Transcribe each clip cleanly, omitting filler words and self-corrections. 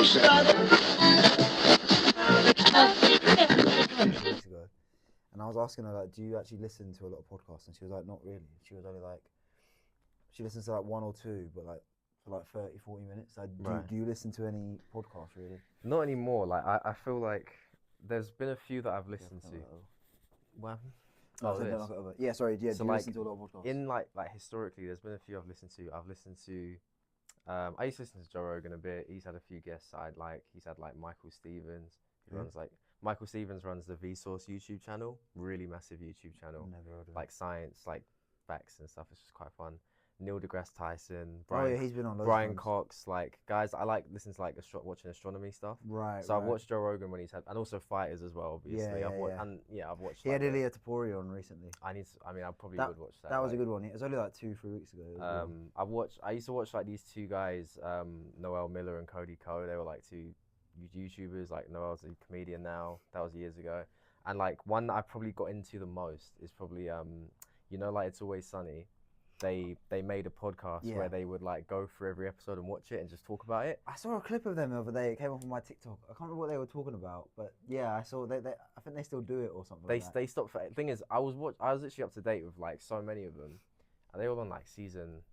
weeks ago, and I was asking her like, do you actually listen to a lot of podcasts? And she was like, not really. She was only like, she listens to like one or two, but like for like 30, 40 minutes. Like, do you listen to any podcasts really? Not anymore. Like I feel like there's been a few that I've listened to. What happened? Yeah, sorry. Yeah, so do you like, listen to a lot of podcasts? In like historically, there's been a few I've listened to. I've listened to. I used to listen to Joe Rogan a bit. He's had a few guests I'd like. He's had like Michael Stevens. He runs like Michael Stevens runs the Vsauce YouTube channel. Really massive YouTube channel. Never heard of like science, like facts and stuff. It's just quite fun. Neil deGrasse Tyson, he's been on loads Brian of times. Cox, like guys I like listening to like watching astronomy stuff. Right. So I've watched Joe Rogan when he's had, and also fighters as well, obviously. I've watched. He had Ilya Tapouri on recently. I probably would watch that. That was a good one. It was only like 2-3 weeks ago. I used to watch like these two guys, Noel Miller and Cody Ko. They were like two YouTubers. Like Noel's a comedian now. That was years ago. And like one that I probably got into the most is probably like It's Always Sunny. They made a podcast where they would like go through every episode and watch it and just talk about it. I saw a clip of them the other day. It came up on my TikTok. I can't remember what they were talking about, but yeah, I saw. I think they still do it or something. They stopped. The thing is, I was literally up to date with like so many of them, and they were on like season,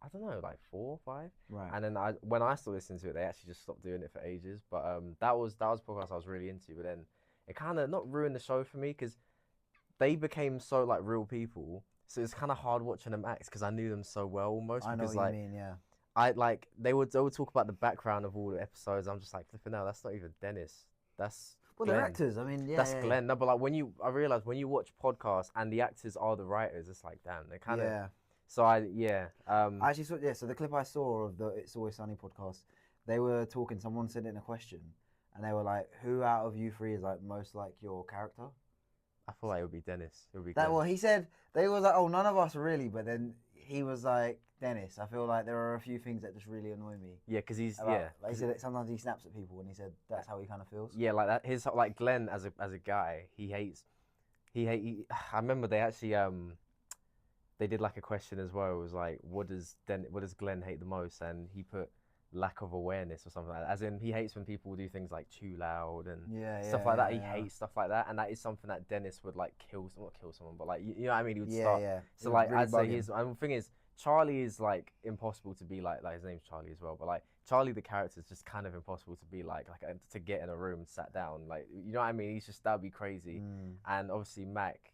I don't know, like 4 or 5. Right. And then when I still listened to it, they actually just stopped doing it for ages. But that was a podcast I was really into. But then it kind of not ruined the show for me because they became so like real people. So it's kind of hard watching them act because I knew them so well almost. I know what you mean, yeah. I like they would talk about the background of all the episodes. I'm just like, flipping out. That's not even Dennis. That's Glenn. They're actors. I mean, yeah. That's Glenn. No, but like I realized when you watch podcasts and the actors are the writers, it's like, damn, they kind of. Yeah. So I actually saw So the clip I saw of the It's Always Sunny podcast, they were talking. Someone sent in a question, and they were like, "Who out of you three is like most like your character?" I feel like it would be Dennis. It would be Glenn. Well, he said they was like, "Oh, none of us really," but then he was like, "Dennis, I feel like there are a few things that just really annoy me." Yeah, because he's Like he said, sometimes he snaps at people, and he said that's how he kind of feels. Yeah, like that. His like Glenn as a guy, I remember they actually they did like a question as well. It was like, what does Glenn hate the most? And he put lack of awareness or something like that. As in, he hates when people do things like too loud and stuff like that. He hates stuff like that, and that is something that Dennis would like not kill someone, but like you know what I mean. He would start. Yeah. So like really I'd say the thing is, Charlie is like impossible to be like his name's Charlie as well, but like Charlie the character is just kind of impossible to be like to get in a room and sat down, like you know what I mean. He's just that'd be crazy. And obviously Mac,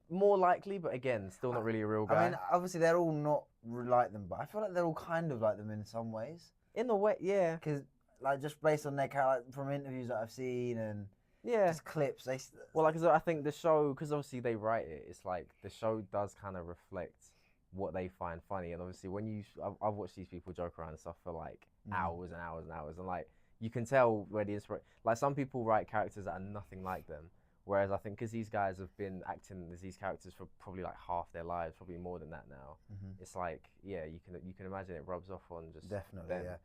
more likely, but again, still not really a real guy. I mean, obviously they're all not like them, but I feel like they're all kind of like them in some ways. In a way, yeah. Because like just based on their character, like, from interviews that I've seen and just clips, well, like I think the show, because obviously they write it, it's like the show does kind of reflect what they find funny, and obviously when I've watched these people joke around and stuff for like hours and hours and hours, and like you can tell where the inspiration. Like some people write characters that are nothing like them. Whereas I think because these guys have been acting as these characters for probably like half their lives, probably more than that now. It's like, yeah, you can imagine it rubs off on just definitely them. Yeah.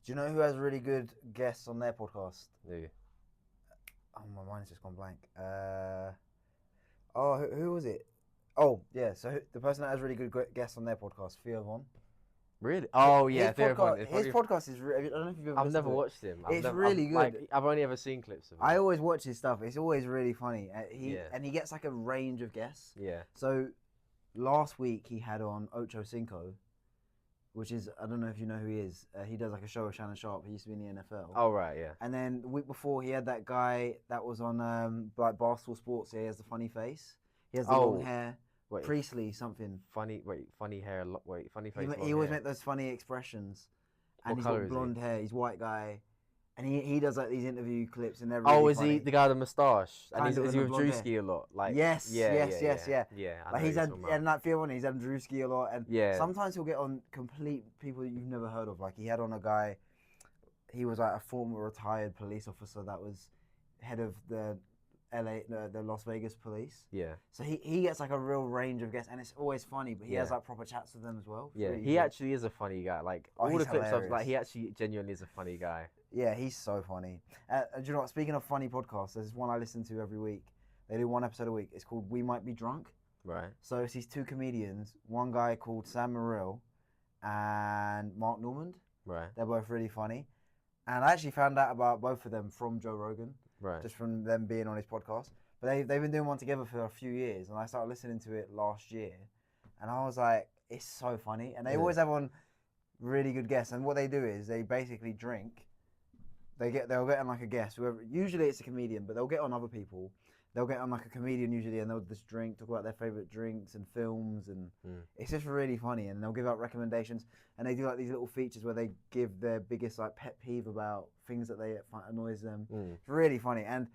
Do you know who has really good guests on their podcast? Who? Oh, my mind's just gone blank. Who was it? Oh yeah, so the person that has really good guests on their podcast, Theo Von. Really? Oh yeah, his podcast is. I don't know if you've ever. I've never watched him. It's really good. Like, I've only ever seen clips of him. I always watch his stuff. It's always really funny. He gets like a range of guests. Yeah. So, last week he had on Ocho Cinco, which is, I don't know if you know who he is. He does like a show with Shannon Sharp. He used to be in the NFL. Oh right, yeah. And then the week before he had that guy that was on like Barstool Sports. He has the funny face. He has the long hair. Wait, Priestley something. Funny hair. Funny face. He always make those funny expressions, and he's got blonde hair. He's white guy, and he does like these interview clips, and they're really is funny. he the guy with the moustache? And is he with Drewski a lot? Like yes. Yeah. Like he's had that film on. He's had Drewski a lot, and sometimes he'll get on complete people that you've never heard of. Like he had on a guy. He was like a former retired police officer that was head of the the Las Vegas police. Yeah. So he gets like a real range of guests, and it's always funny, but he has like proper chats with them as well. Yeah, really he actually is a funny guy. Like all the clips of, like he actually genuinely is a funny guy. Yeah, he's so funny. Do you know what? Speaking of funny podcasts, there's one I listen to every week. They do one episode a week. It's called We Might Be Drunk. Right. So it's these two comedians. One guy called Sam Morril and Mark Normand. Right. They're both really funny. And I actually found out about both of them from Joe Rogan. Right. Just from them being on his podcast. But they've been doing one together for a few years, and I started listening to it last year. And I was like, it's so funny. And they always have on really good guests. And what they do is they basically drink. They'll get on like a guest. Whoever, usually it's a comedian, but they'll get on other people. They'll get on like a comedian usually, and they'll just drink, talk about their favorite drinks and films, and it's just really funny. And they'll give out recommendations, and they do like these little features where they give their biggest like pet peeve about things that they find annoys them. It's really funny, and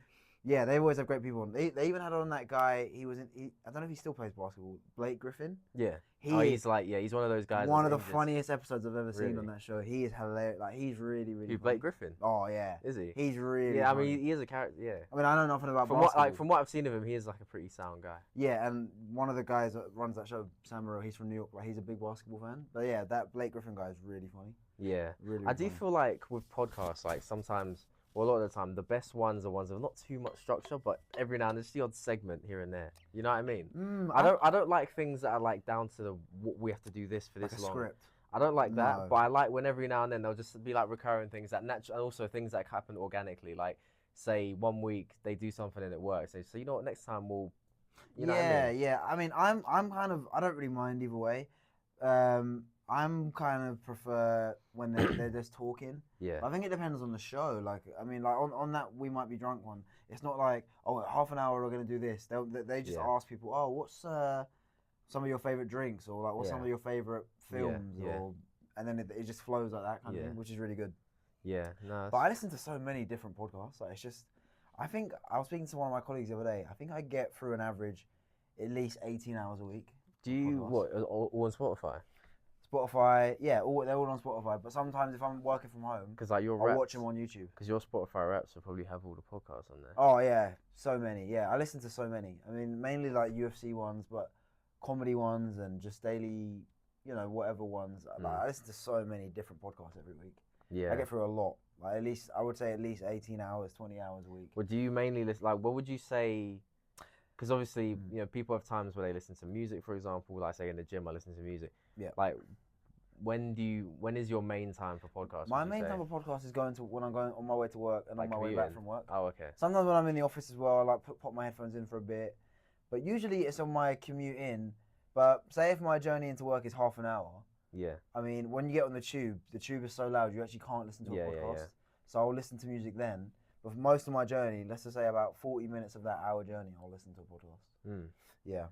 yeah, they always have great people on. They even had on that guy. I don't know if he still plays basketball. Blake Griffin. Yeah. He's one of those guys. One of the funniest episodes I've ever seen on that show. He is hilarious. Like he's really, really. Who, Blake Griffin? Oh yeah. Is he? He's really. Yeah, funny. I mean, he is a character. Yeah. I mean, I know nothing about basketball. From what I've seen of him, he is like a pretty sound guy. Yeah, and one of the guys that runs that show, Sam Morril, he's from New York. Like he's a big basketball fan. But yeah, that Blake Griffin guy is really funny. Yeah. Really. I do feel like with podcasts, like sometimes. Well, a lot of the time, the best ones are ones with not too much structure, but every now and then, just the odd segment here and there. You know what I mean? I don't like things that are like down to what we have to do this for this long. Script. I don't like that, but I like when every now and then they'll just be like recurring things that and also things that happen organically. Like, say 1 week they do something and it works. They say, you know what, next time we'll. You know what I mean? Yeah. I mean, I'm kind of. I don't really mind either way. I'm kind of prefer when they're just talking. Yeah. I think it depends on the show. Like, I mean, like on that We Might Be Drunk one, it's not like, oh, half an hour we're gonna do this. They just ask people, oh, what's some of your favorite drinks, or like what's some of your favorite films, or and then it just flows like that kind of thing, which is really good. Yeah. No. But I listen to so many different podcasts. Like, it's just, I think I was speaking to one of my colleagues the other day. I think I get through an average at least 18 hours a week. Do you what all on Spotify? Spotify, yeah, they're all on Spotify. But sometimes if I'm working from home, because like I'll watch them on YouTube. Because your Spotify raps will probably have all the podcasts on there. Oh yeah, so many. Yeah, I listen to so many. I mean, mainly like UFC ones, but comedy ones and just daily, whatever ones. Like, I listen to so many different podcasts every week. Yeah, I get through a lot. Like I would say at least 18 hours, 20 hours a week. Well, do you mainly listen? Like, what would you say? Because obviously, people have times where they listen to music, for example. Like, say in the gym, I listen to music. Yeah. Like, when is your main time for podcasts? My main time for podcast is when I'm going on my way to work and on my way back from work. Oh, okay. Sometimes when I'm in the office as well, I like pop my headphones in for a bit. But usually it's on my commute in. But say if my journey into work is half an hour. Yeah. I mean, when you get on the tube is so loud you actually can't listen to a podcast. Yeah. So I'll listen to music then. But for most of my journey, let's just say about 40 minutes of that hour journey, I'll listen to a podcast. Yeah.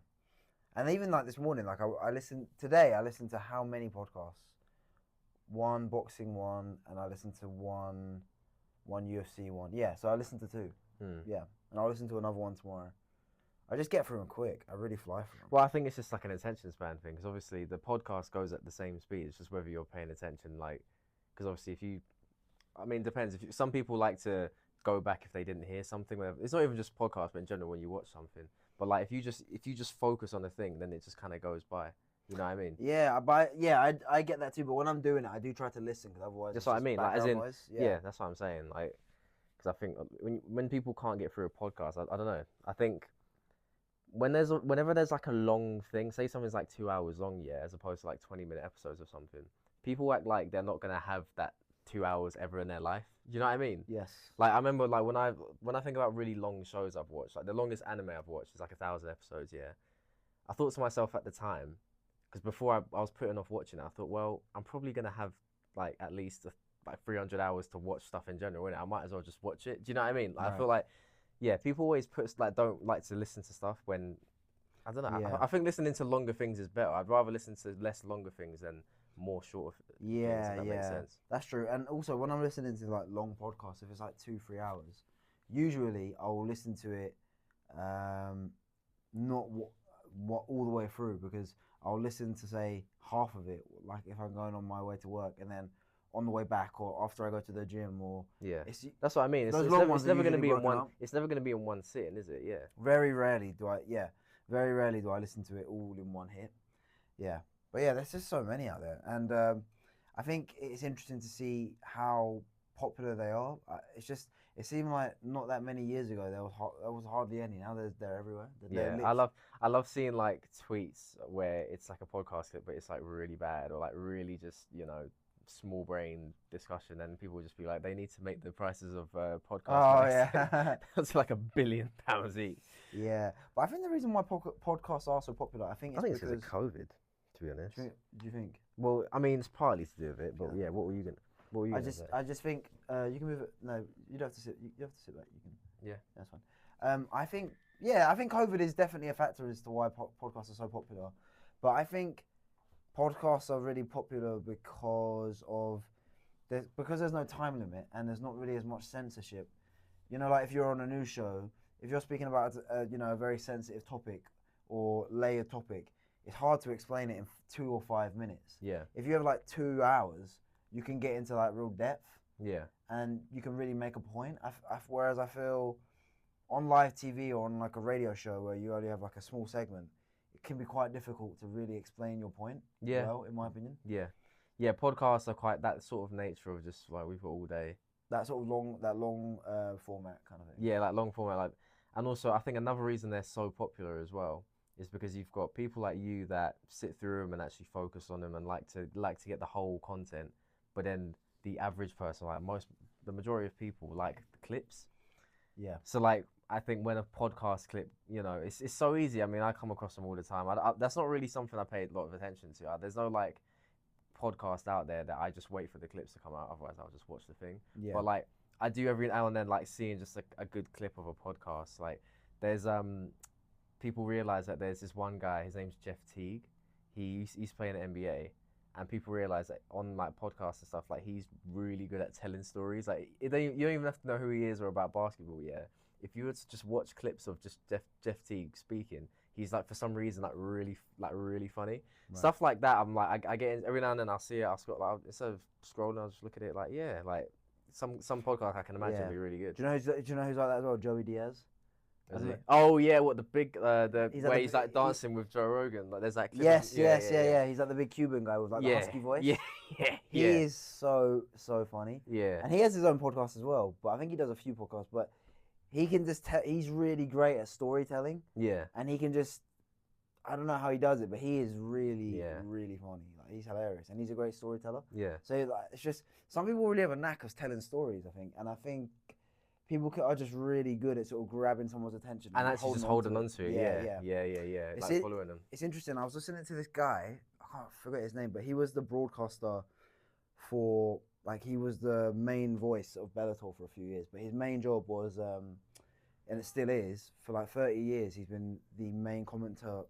And even like this morning, like I listened to how many podcasts? One boxing one, and I listened to one UFC one. Yeah, so I listened to two. Yeah, and I'll listen to another one tomorrow. I just get through them quick. I really fly through them. Well, I think it's just like an attention span thing, because obviously the podcast goes at the same speed. It's just whether you're paying attention, like, because obviously it depends. Some people like to go back if they didn't hear something. It's not even just podcast, but in general when you watch something. But like if you just focus on a thing, then it just kind of goes by. You know what I mean? Yeah, I get that too. But when I'm doing it, I do try to listen, because otherwise. That's what I mean. Like, as in, that's what I'm saying. Like, because I think when people can't get through a podcast, I don't know. I think whenever there's like a long thing, say something's like 2 hours long, as opposed to like 20-minute episodes or something, people act like they're not gonna have that 2 hours ever in their life. You know what I mean? Yes. Like I remember, like when I think about really long shows I've watched, like the longest anime I've watched is like 1,000 episodes. Yeah. I thought to myself at the time, because before I was putting off watching it, I thought, well, I'm probably gonna have like at least like 300 hours to watch stuff in general, innit? I might as well just watch it. Do you know what I mean? Like, right. I feel like, people always don't like to listen to stuff when, I don't know. Yeah. I think listening to longer things is better. I'd rather listen to less longer things than more shorter things, if that makes sense. That's true. And also when I'm listening to like long podcasts, if it's like 2-3 hours, usually I will listen to it not all the way through, because I'll listen to say half of it, like if I'm going on my way to work, and then on the way back, or after I go to the gym, or that's what I mean. It's never going to be in one. It's never going to be in one sitting, is it? Yeah. Very rarely do I listen to it all in one hit. Yeah, but yeah, there's just so many out there, and I think it's interesting to see how popular they are. It seemed like not that many years ago there was hardly any. Now they're everywhere. I love seeing like tweets where it's like a podcast clip, but it's like really bad, or like really just small brain discussion, and people would just be like, they need to make the prices of podcasts Oh less. yeah. That's like £1 billion each. Yeah, but I think the reason why podcasts are so popular, I think it's because because of COVID, to be honest. Do you think? Well, I mean, it's partly to do with it, but yeah, what were you gonna say? I just think you can move it. No, you don't have to sit. You have to sit back. You can. Yeah, that's fine. I think COVID is definitely a factor as to why podcasts are so popular, but I think podcasts are really popular because there's no time limit and there's not really as much censorship. You know, like if you're on a news show, if you're speaking about a very sensitive topic or layered topic, it's hard to explain it in 2 or 5 minutes. yeah, If you have like 2 hours, you can get into like real depth. yeah, and you can really make a point. Whereas I feel on live TV or on like a radio show where you only have like a small segment, it can be quite difficult to really explain your point. Yeah. Well, in my opinion. Yeah. Yeah, podcasts are quite that sort of nature of just like we've got all day. That sort of long format kind of thing. Yeah, like long format, like, and also I think another reason they're so popular as well is because you've got people like you that sit through them and actually focus on them and like to get the whole content, but then the average person, like the majority of people, like the clips. Yeah. So like, I think when a podcast clip, it's so easy. I mean, I come across them all the time. That's not really something I pay a lot of attention to. There's no like podcast out there that I just wait for the clips to come out. Otherwise, I'll just watch the thing. Yeah. But like, I do every now and then like seeing just a good clip of a podcast. Like, there's people realize that there's this one guy. His name's Jeff Teague. He's playing the NBA. And people realize that on like podcasts and stuff, like he's really good at telling stories. Like you don't even have to know who he is or about basketball. Yeah, if you were to just watch clips of just Jeff Teague speaking, he's like for some reason like really funny. Right. Stuff like that. I'm like I get in, every now and then I'll see it. I'll scroll, like, instead of scrolling, I'll just look at it like like some podcast I can imagine would be really good. Do you know who's like that as well? Joey Diaz. Oh yeah, what the big he's like dancing with Joe Rogan. Like there's that clip. Yes. He's like the big Cuban guy with like the husky voice. He is so funny. Yeah. And he has his own podcast as well, but I think he does a few podcasts. But he can just he's really great at storytelling. Yeah. And he can just, I don't know how he does it, but he is really funny. Like he's hilarious and he's a great storyteller. Yeah. So like, it's just some people really have a knack of telling stories. I think, and I think people are just really good at sort of grabbing someone's attention and actually just holding on to it. Yeah. Like following them. It's interesting. I was listening to this guy. I can't forget his name, but he was the broadcaster for he was the main voice of Bellator for a few years. But his main job was, and it still is, for like 30 years. He's been the main commentator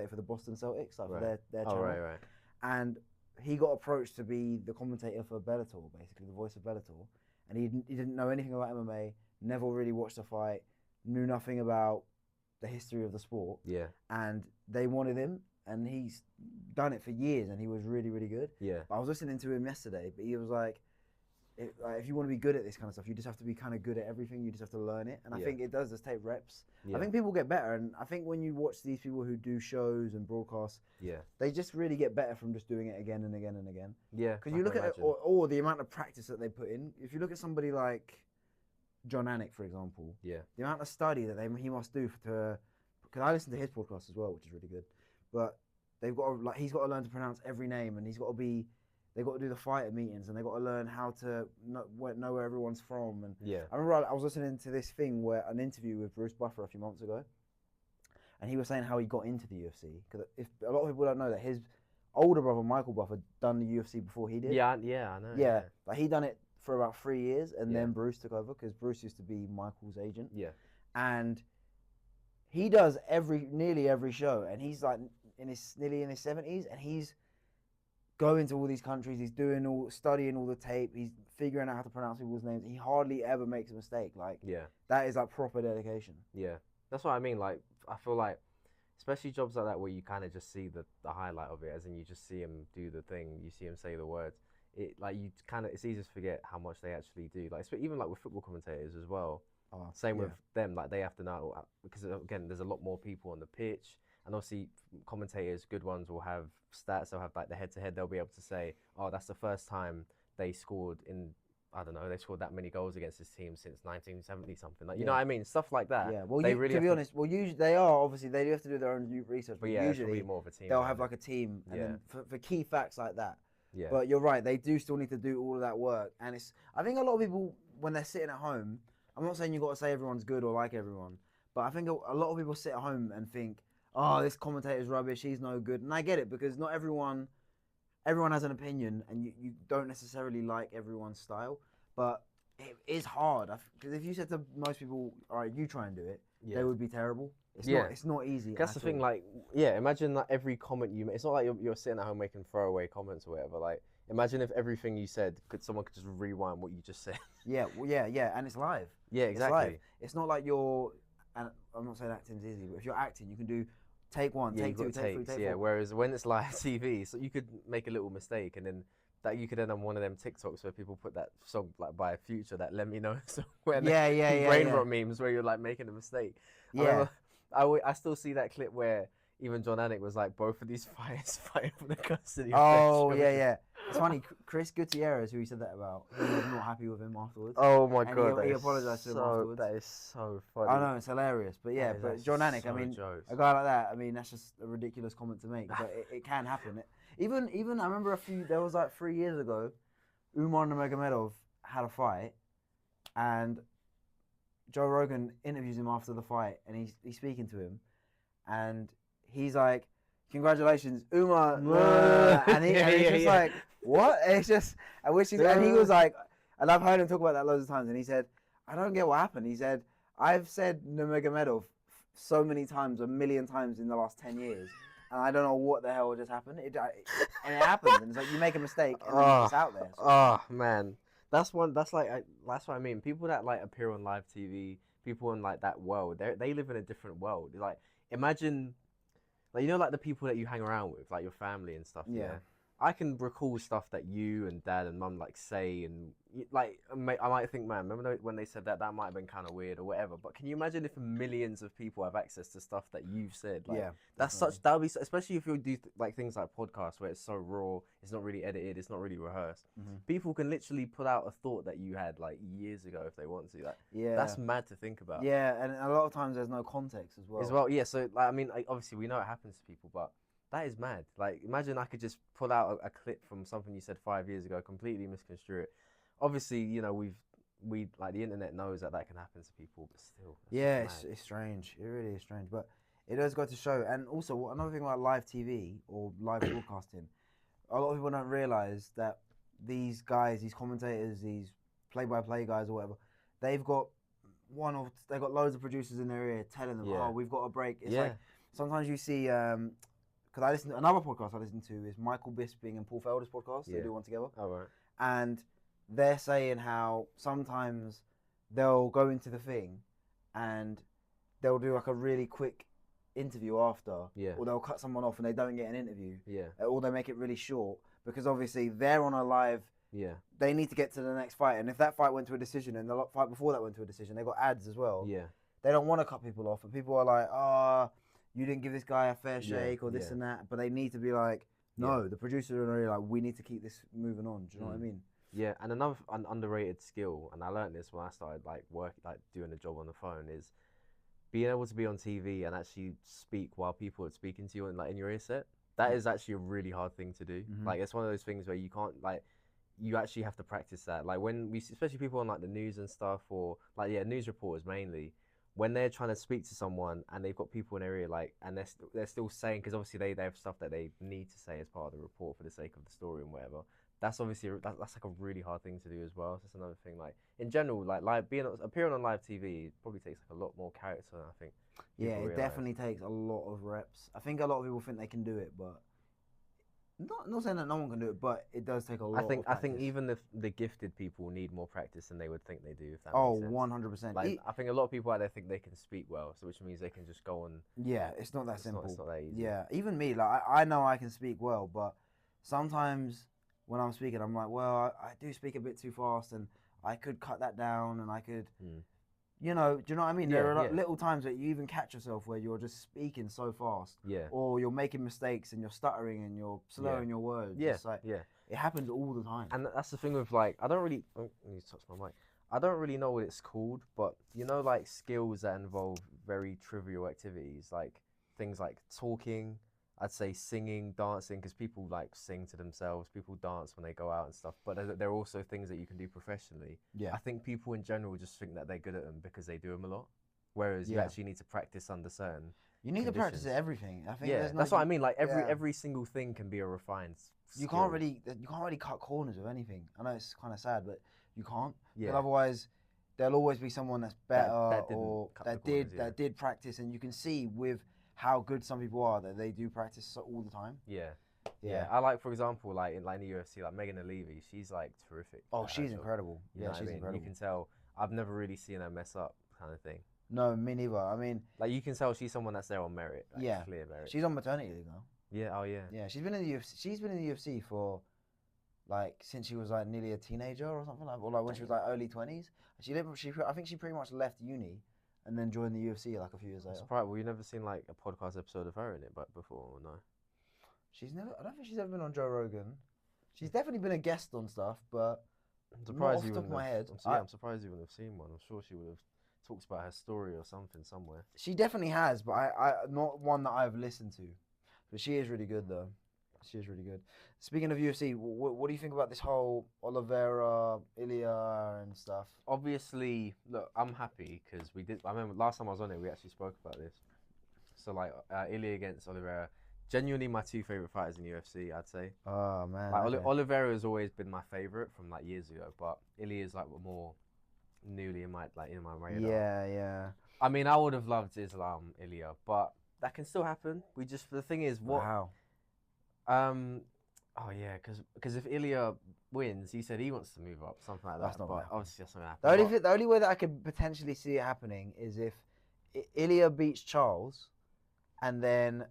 for the Boston Celtics, like for their channel. Right. And he got approached to be the commentator for Bellator, basically the voice of Bellator. And he didn't know anything about MMA, never really watched a fight, knew nothing about the history of the sport. Yeah. And they wanted him, and he's done it for years, and he was really, really good. Yeah. But I was listening to him yesterday, but he was like, if you want to be good at this kind of stuff, you just have to be kind of good at everything. You just have to learn it. And I think it does just take reps. Yeah. I think people get better, and I think when you watch these people who do shows and broadcasts, they just really get better from just doing it again and again and again. Yeah. Because you look at it, or the amount of practice that they put in. If you look at somebody like John Anik, for example, the amount of study that he must do because I listen to his podcast as well, which is really good. But they've got to, he's got to learn to pronounce every name, and they've got to do the fighter meetings, and they've got to learn how to know where everyone's from. And I remember I was listening to this thing an interview with Bruce Buffer a few months ago, and he was saying how he got into the UFC. Because if a lot of people don't know that his older brother Michael Buffer done the UFC before he did. Yeah, I know. Yeah, like he done it for about 3 years, and then Bruce took over because Bruce used to be Michael's agent. Yeah, and he does nearly every show, and he's like nearly in his 70s, and he's going to all these countries. He's studying all the tape. He's figuring out how to pronounce people's names. He hardly ever makes a mistake. Like that is like proper dedication. Yeah, that's what I mean. Like I feel like, especially jobs like that where you kind of just see the highlight of it, as in you just see him do the thing, you see him say the words. It's easy to forget how much they actually do. Like even like with football commentators as well. Same with them. Like they have to know, because again, there's a lot more people on the pitch. And obviously, commentators, good ones, will have stats. They'll have like the head-to-head. They'll be able to say, "Oh, that's the first time they scored they scored that many goals against this team since 1970 something." Like you know what I mean? Stuff like that. Yeah. Well, to be honest, usually they do have to do their own research. But yeah, usually more of a team. They'll have like a team, and then for key facts like that. Yeah. But you're right, they do still need to do all of that work. And I think a lot of people, when they're sitting at home, I'm not saying you've got to say everyone's good or like everyone, but I think a lot of people sit at home and think, oh, this commentator's rubbish, he's no good. And I get it, because not everyone has an opinion, and you don't necessarily like everyone's style. But it is hard, because if you said to most people, all right, you try and do it, they would be terrible. It's not easy. That's the thing. Like, imagine that every comment you make. It's not like you're sitting at home making throwaway comments or whatever. Like, imagine if everything you said someone could just rewind what you just said. Yeah, and it's live. Yeah, exactly. It's not like and I'm not saying acting's easy, but if you're acting, you can do take one, take two, take three, take four. Whereas when it's live TV, so you could make a little mistake, and then that you could end on one of them TikToks where people put that song like by Future, that "Let Me Know" song, where brain rot memes where you're like making a mistake. Yeah. I still see that clip where even John Anik was like, both of these fighters fighting for the custody. Oh, yeah. It's funny, Chris Gutierrez, who he said that about, he was not happy with him afterwards. Oh my God. He apologised to him afterwards. That is so funny. I know, it's hilarious. But yeah, but John Anik, I mean, a guy like that, I mean, that's just a ridiculous comment to make. But it can happen. Even I remember there was like 3 years ago, Umar Nurmagomedov had a fight, and Joe Rogan interviews him after the fight, and he's speaking to him, and he's like, "Congratulations, Umar," and he's just like, "What?" And it's just, and he was like, and I've heard him talk about that loads of times, and he said, "I don't get what happened." He said, "I've said Nurmagomedov so many times, 1,000,000 times in the last 10 years, and I don't know what the hell just happened." And it happens, and it's like you make a mistake, and then it's out there. So. Oh man. That's what I mean. People that like appear on live TV, people in like that world, they live in a different world. Like, imagine, like, like the people that you hang around with, like your family and stuff. Yeah. I can recall stuff that you and dad and mum like say, and like I might think, man, remember when they said that might have been kind of weird or whatever. But can you imagine if millions of people have access to stuff that you've said? Like, that would be, especially if you do like things like podcasts where it's so raw, it's not really edited, it's not really rehearsed. Mm-hmm. People can literally put out a thought that you had like years ago if they want to. Like, that's mad to think about. Yeah, and a lot of times there's no context as well. Yeah. So like, I mean, obviously we know it happens to people, but that is mad. Like, imagine I could just pull out a clip from something you said 5 years ago, completely misconstrue it. Obviously, we like the internet knows that can happen to people, but still. Yeah, it's strange. It really is strange, but it does go to show. And also, another thing about live TV or live broadcasting, a lot of people don't realize that these guys, these commentators, these play-by-play guys or whatever, they've got loads of producers in their ear telling them, "Oh, we've got a break." It's like sometimes you see. Because I listen to another podcast I listen to is Michael Bisping and Paul Felder's podcast. They do one together. Oh, right. And they're saying how sometimes they'll go into the thing and they'll do like a really quick interview after. Yeah. Or they'll cut someone off and they don't get an interview. Yeah. Or they make it really short because obviously they're on a live. Yeah. They need to get to the next fight. And if that fight went to a decision and the fight before that went to a decision, they got ads as well. Yeah. They don't want to cut people off. And people are like, you didn't give this guy a fair shake or this and that, but they need to be like, no, the producers are really like, we need to keep this moving on. Do you know what I mean? Yeah, and another underrated skill, and I learned this when I started doing a job on the phone, is being able to be on TV and actually speak while people are speaking to you in your ear set. That is actually a really hard thing to do. Mm-hmm. Like, it's one of those things where you can't you actually have to practice that. Like especially people on like the news and stuff, or news reporters mainly. When they're trying to speak to someone and they've got people in their ear, and they're still saying, because obviously they have stuff that they need to say as part of the report for the sake of the story and whatever. That's obviously that's like a really hard thing to do as well. So that's another thing. Like, in general, appearing on live TV probably takes like a lot more character than I think. Yeah, it definitely takes a lot of reps. I think a lot of people think they can do it, but not saying that no one can do it, but it does take a lot. I think even the gifted people need more practice than they would think they do. If that makes sense. 100%. Like, I think a lot of people out there think they can speak well, so which means they can just go on. Yeah, it's not that simple. It's not that easy. Yeah, even me, I know I can speak well, but sometimes when I'm speaking, I'm like, well, I do speak a bit too fast, and I could cut that down, and I could. Do you know what I mean? Yeah, there are little times that you even catch yourself where you're just speaking so fast. Yeah. Or you're making mistakes and you're stuttering and you're slurring your words. Yeah. It's it happens all the time. And that's the thing with I don't really. Oh, I need to touch my mic. I don't really know what it's called, but skills that involve very trivial activities, like things like talking. I'd say singing, dancing, because people like sing to themselves. People dance when they go out and stuff. But there are also things that you can do professionally. Yeah. I think people in general just think that they're good at them because they do them a lot. Whereas you actually need to practice under certain. You need to practice at everything. I think. Yeah, that's what I mean. Like every single thing can be a refined skill. You can't really cut corners with anything. I know it's kind of sad, but you can't. Yeah. Because otherwise, there'll always be someone that's better that did practice, and you can see with how good some people are that they do practice all the time. Yeah. I like, for example, like in the UFC, like Megan Levy, she's like terrific. Oh, she's incredible. Yeah, she's incredible. You can tell. I've never really seen her mess up, kind of thing. No, me neither. I mean, like you can tell she's someone that's there on merit. Like, clear merit. She's on maternity leave now. Yeah. Oh yeah. Yeah, she's been in the UFC. She's been in the UFC for like since she was like nearly a teenager or something like, or like when she was like early 20s. I think she pretty much left uni and then joined the UFC like a few years later. Surprised. Well, you never seen like a podcast episode of her in it, but before or no? I don't think she's ever been on Joe Rogan. She's definitely been a guest on stuff, but I'm surprised you wouldn't. Off the top of my head. I'm surprised you wouldn't have seen one. I'm sure she would have talked about her story or something somewhere. She definitely has, but I not one that I've listened to. But she is really good though. She is really good. Speaking of UFC, what do you think about this whole Oliveira, Ilya and stuff? Obviously, look, I'm happy because I remember last time I was on it, we actually spoke about this. So like Ilya against Oliveira, genuinely my two favorite fighters in UFC, I'd say. Oh man. Like Oliveira has always been my favorite from like years ago, but Ilya is like more newly in my radar. Yeah. I mean, I would have loved Islam Ilya, but that can still happen. The thing is, Wow. Oh yeah, because if Ilya wins, he said he wants to move up, something like that. That's not but gonna happen. obviously that's not gonna happen. The only way that I could potentially see it happening is if Ilya beats Charles, and then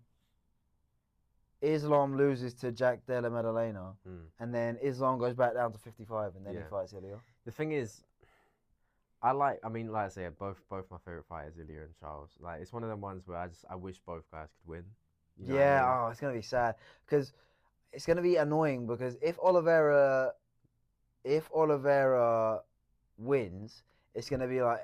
Islam loses to Jack Della Maddalena, and then Islam goes back down to 55, and then he fights Ilya. The thing is, like I say, both my favorite fighters, Ilya and Charles. Like it's one of them ones where I wish both guys could win. You know what I mean? Oh, it's gonna be sad because it's gonna be annoying because if Oliveira wins, it's gonna be like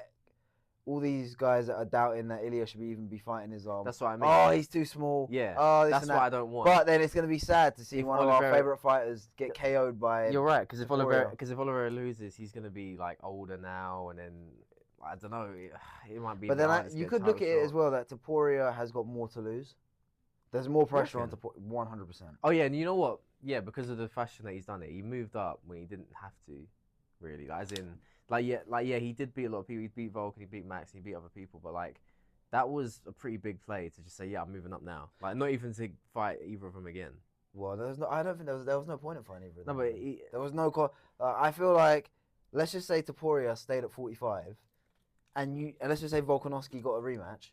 all these guys that are doubting that Ilya should even be fighting Islam. That's what I mean. Oh, he's too small. Yeah. Oh, that's what I don't want. But then it's gonna be sad to see one of our favorite fighters get KO'd by. You're right, because if Oliveira loses, he's gonna be like older now, and then I don't know. It might be. But then you could look at it as well that Topuria has got more to lose. There's more pressure on Topuria, 100%. Oh yeah, and you know what? Yeah, because of the fashion that he's done it, he moved up when he didn't have to. Really, as in. He did beat a lot of people. He beat Volkan, he beat Max, he beat other people. But like, that was a pretty big play to just say, yeah, I'm moving up now. Like, not even to fight either of them again. Well, I don't think there was no point in fighting either of them. No, but there was no. I feel like, let's just say Topuria stayed at 45, and let's just say Volkanovski got a rematch.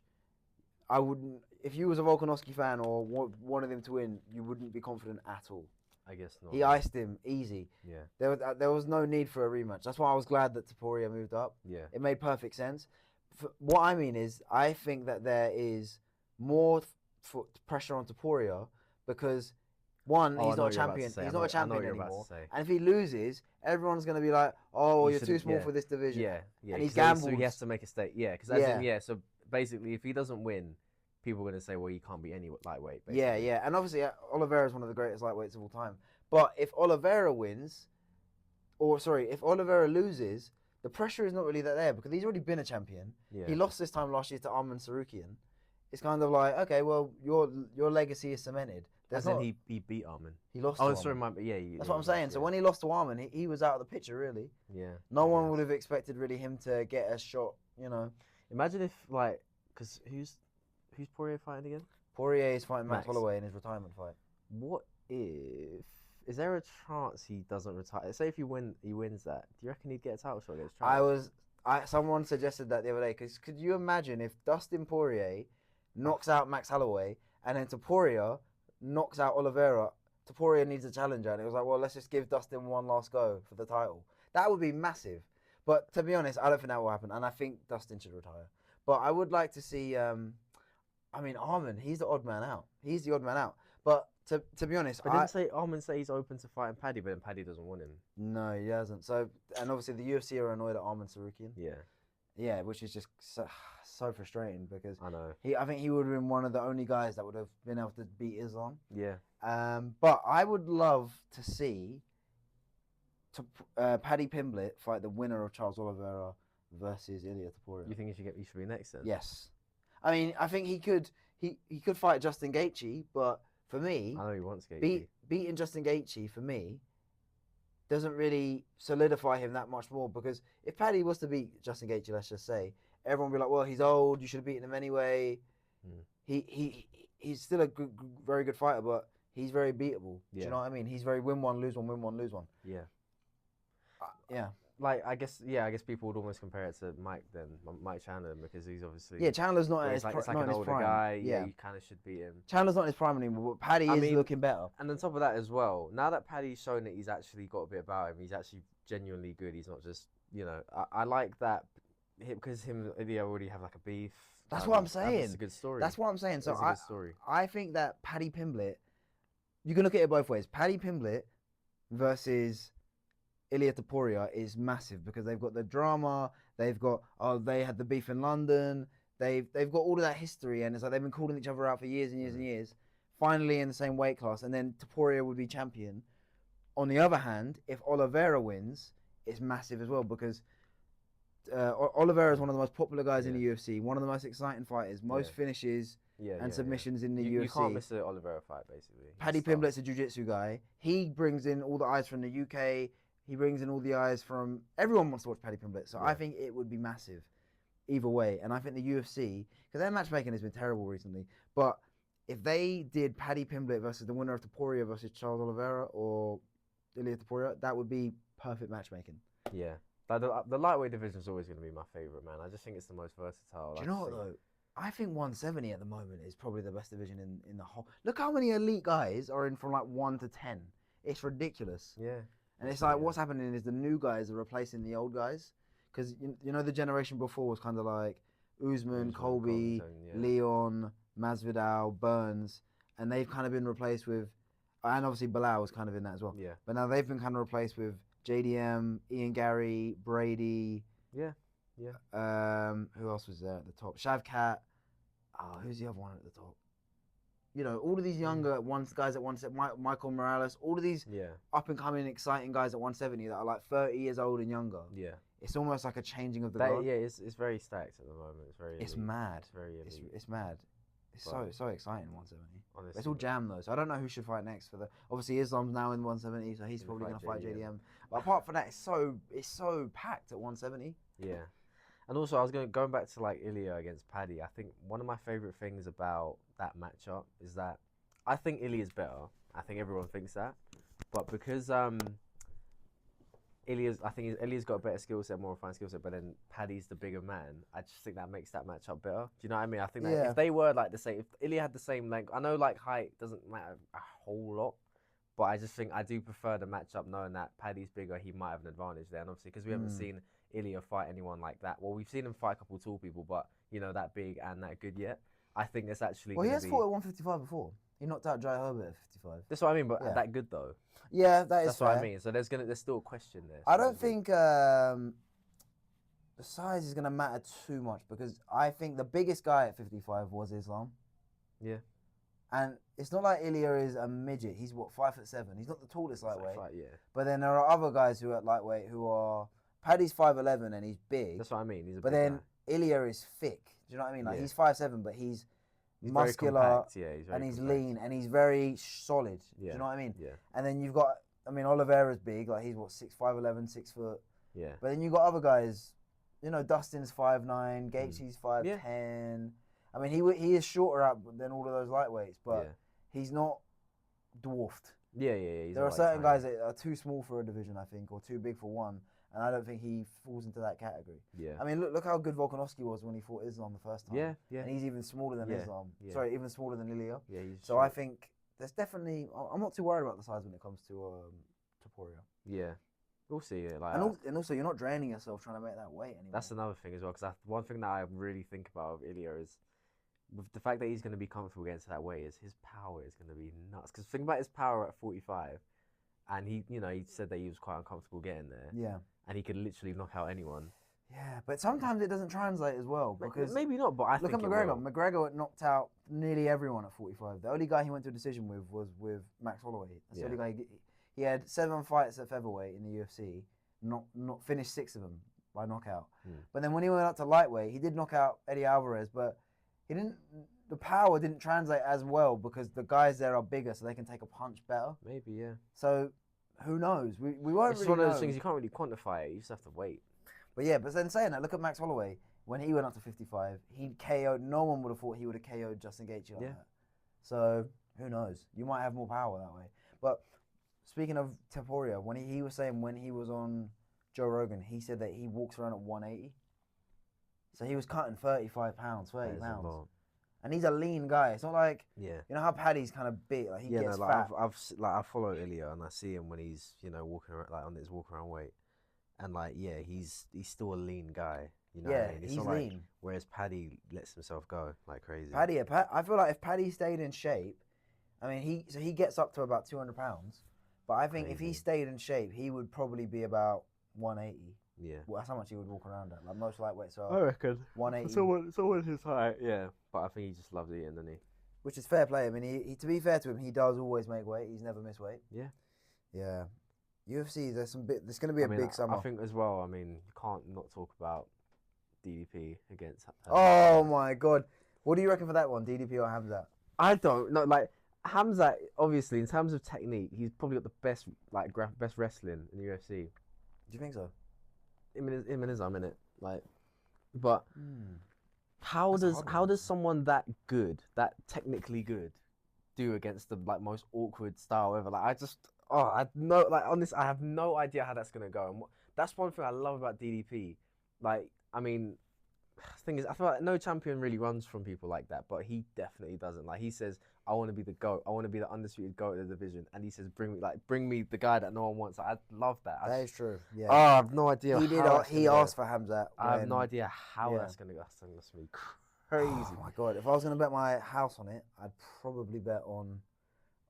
I wouldn't. If you was a Volkanovski fan or wanted him to win, you wouldn't be confident at all. I guess not. He iced him easy. Yeah. There was no need for a rematch. That's why I was glad that Topuria moved up. Yeah. It made perfect sense. What I mean is, I think that there is more pressure on Topuria because one, he's not a champion. He's not a champion anymore. And if he loses, everyone's going to be like, "Oh, you're too small for this division." Yeah. And he's gambled. So he has to make a stake. Yeah. So basically, if he doesn't win, people are going to say, well, you can't be any lightweight. Basically. Yeah. And obviously, Oliveira is one of the greatest lightweights of all time. But if Oliveira if Oliveira loses, the pressure is not really that there because he's already been a champion. Yeah. He lost this time last year to Arman Sarukian. It's kind of like, okay, well, your legacy is cemented. He beat Arman. He lost. Oh, to sorry, Arman. That's what I'm saying. So when he lost to Arman, he was out of the picture really. Yeah. No one would have expected really him to get a shot. You know. Imagine if because who's Poirier fighting again? Poirier is fighting Max Holloway in his retirement fight. What is there a chance he doesn't retire? Say if he wins that, do you reckon he'd get a title shot against Charles? Someone suggested that the other day because could you imagine if Dustin Poirier knocks out Max Holloway and then Topuria knocks out Oliveira? Topuria needs a challenger, and it was like, well, let's just give Dustin one last go for the title. That would be massive. But to be honest, I don't think that will happen, and I think Dustin should retire. But I would like to see. Arman, he's the odd man out. But to be honest, didn't Arman say he's open to fighting Paddy, but then Paddy doesn't want him. No, he hasn't. So, and obviously the UFC are annoyed at Arman Sarukian. Yeah. Yeah, which is just so frustrating because I know. I think he would have been one of the only guys that would have been able to beat Islam. Yeah. But I would love to see Paddy Pimblett fight the winner of Charles Oliveira versus Ilia Topuria. You think he should be next then? Yes. I mean, I think he could fight Justin Gaethje, but for me, I know he wants Gaethje. Beating Justin Gaethje for me doesn't really solidify him that much more, because if Paddy was to beat Justin Gaethje, let's just say, everyone would be like, well, he's old, you should have beaten him anyway. He's still a very good fighter, but he's very beatable. Yeah. Do you know what I mean? He's very win one, lose one, win one, lose one. Yeah. Yeah. Like, I guess people would almost compare it to Mike then, Mike Chandler, because he's obviously... Yeah, Chandler's not in his prime. It's like an older guy. Yeah, you kind of should beat him. Chandler's not in his prime anymore, but Paddy is looking better. And on top of that as well, now that Paddy's shown that he's actually got a bit about him, he's actually genuinely good. He's not just, I like that, because him and Ilya already have like a beef. That's what I'm saying. That's a good story. That's what I'm saying. So it's a good story. I think that Paddy Pimblett, you can look at it both ways. Paddy Pimblett versus Ilia Topuria is massive, because they've got the drama. They've got they had the beef in London. They've got all of that history, and it's like they've been calling each other out for years and years and years. Finally in the same weight class, and then Topuria would be champion. On the other hand, if Oliveira wins, it's massive as well, because Oliveira is one of the most popular guys in the UFC, one of the most exciting fighters, most finishes and submissions in the UFC. You can't miss an Oliveira fight, basically. Paddy Pimblett's a jiu-jitsu guy. He brings in all the eyes from the UK. He brings in all the eyes from... Everyone wants to watch Paddy Pimblett, so I think it would be massive either way. And I think the UFC, because their matchmaking has been terrible recently, but if they did Paddy Pimblett versus the winner of Topuria versus Charles Oliveira or Ilia Topuria, that would be perfect matchmaking. Yeah. The lightweight division is always going to be my favourite, man. I just think it's the most versatile. Do you know what, though? I think 170 at the moment is probably the best division in the whole... Look how many elite guys are in from like 1 to 10. It's ridiculous. Yeah. And it's like, what's happening is the new guys are replacing the old guys. Because, you know, the generation before was kind of like Usman, Colby, Leon, Masvidal, Burns. And they've kind of been replaced with... And obviously Bilal was kind of in that as well. Yeah. But now they've been kind of replaced with JDM, Ian Gary, Brady. Yeah. Yeah. Who else was there at the top? Shavkat. Oh, who's the other one at the top? You know, all of these younger guys at 170, Michael Morales, all of these up and coming, exciting guys at 170 that are like 30 years old and younger. Yeah. It's almost like a changing of the guard. Yeah, it's very stacked at the moment. It's very. It's elite. mad. It's very elite. It's mad. It's so exciting, 170. Honestly, it's all jam though, so I don't know who should fight next for the. Obviously, Islam's now in 170, so he's probably going to fight JDM. But apart from that, it's so packed at 170. Yeah, and also I was going back to like Ilia against Paddy. I think one of my favorite things about that matchup is that I think Ilia's better. I think everyone thinks that, but because Ilia's got a better skill set, more refined skill set, but then Paddy's the bigger man. I just think that makes that matchup better. Do you know what I mean? I think that if they were like the same, if Ilia had the same length, I know like height doesn't matter a whole lot, but I just think I do prefer the matchup knowing that Paddy's bigger, he might have an advantage there. And obviously, because we haven't seen Ilia fight anyone like that. Well, we've seen him fight a couple tall people, but you know, that big and that good yet. I think it's actually. Well, he has fought at 155 before. He knocked out Jai Herbert at 55. That's what I mean, but that good though. Yeah, that's what I mean. So there's still a question there. So I don't think the size is gonna matter too much, because I think the biggest guy at 55 was Islam. Yeah. And it's not like Ilia is a midget. He's 5'7". He's not the tallest lightweight. Like, But then there are other guys who are at lightweight who are. Paddy's 5'11" and he's big. That's what I mean. He's a but big then guy. Ilia is thick. Do you know what I mean? Like he's 5'7", but he's muscular, very compact. Yeah, he's very and he's compact. lean, and he's very solid. Yeah. Do you know what I mean? Yeah. And then you've got, Oliveira's big, like he's 5'11", 6 foot. Yeah. But then you've got other guys, Dustin's 5'9", Gaethje's 5'10". I mean, he is shorter up than all of those lightweights, but he's not dwarfed. Yeah. There are certain guys that are too small for a division, I think, or too big for one. And I don't think he falls into that category. Yeah. I mean, look how good Volkanovski was when he fought Islam the first time. Yeah. And he's even smaller than Islam. Yeah. Sorry, even smaller than Ilia. Yeah, so I think there's definitely... I'm not too worried about the size when it comes to Topuria. Yeah. We'll see. Like, and also, you're not draining yourself trying to make that weight anymore. That's another thing as well, because one thing that I really think about with Ilia is with the fact that he's going to be comfortable against that weight is his power is going to be nuts. Because think about his power at 45, and he said that he was quite uncomfortable getting there. Yeah. And he could literally knock out anyone. Yeah, but sometimes it doesn't translate as well because Maybe not, but I look think at McGregor. McGregor knocked out nearly everyone at 45. The only guy he went to a decision with was with Max Holloway. That's the only guy he had 7 fights at featherweight in the UFC, not finished 6 of them by knockout. But then when he went up to lightweight, he did knock out Eddie Alvarez, but he didn't. The power didn't translate as well because the guys there are bigger, so they can take a punch better. Maybe, yeah. So who knows? We won't It's really one of those know. things you can't really quantify it. You just have to wait. But yeah, but then saying that, look at Max Holloway. When he went up to 55, he KO'd. No one would have thought he would have KO'd Justin Gaethje like that. So who knows? You might have more power that way. But speaking of Topuria, when he was saying when he was on Joe Rogan, he said that he walks around at 180. So he was cutting 35 pounds, 30 pounds. And he's a lean guy. It's not like you know how Paddy's kind of big, like he gets fat. I follow Ilya and I see him when he's walking around on his walk around weight, and he's still a lean guy. You know what I mean? It's he's not lean. Like, whereas Paddy lets himself go like crazy. I feel like if Paddy stayed in shape, I mean he gets up to about 200 pounds, but I think if he stayed in shape, he would probably be about 180. Yeah. Well, that's how much he would walk around at. Like most lightweights are. I reckon 180. Someone his height. Yeah. But I think he just loves eating, doesn't he? Which is fair play. I mean, he to be fair to him, he does always make weight. He's never missed weight. Yeah. Yeah. UFC, there's going to be a big summer. I think as well. I mean, you can't not talk about DDP against. Oh my God! What do you reckon for that one, DDP or Hamzat? I don't know. Like Hamzat, obviously, in terms of technique, he's probably got the best best wrestling in the UFC. Do you think so? Him and his arm in it, but how does someone that good, that technically good, do against the most awkward style ever? Like I have no idea how that's gonna go. And that's one thing I love about DDP. Like I mean, the thing is, I feel like no champion really runs from people like that, but he definitely doesn't. Like he says, I want to be the GOAT. I want to be the undisputed GOAT of the division. And he says, bring me the guy that no one wants. I love that. That is true. Yeah. Oh, I have no idea. He asked for Hamzat. I have no idea how that's gonna go. That's gonna be crazy. Oh my God! If I was gonna bet my house on it, I'd probably bet on.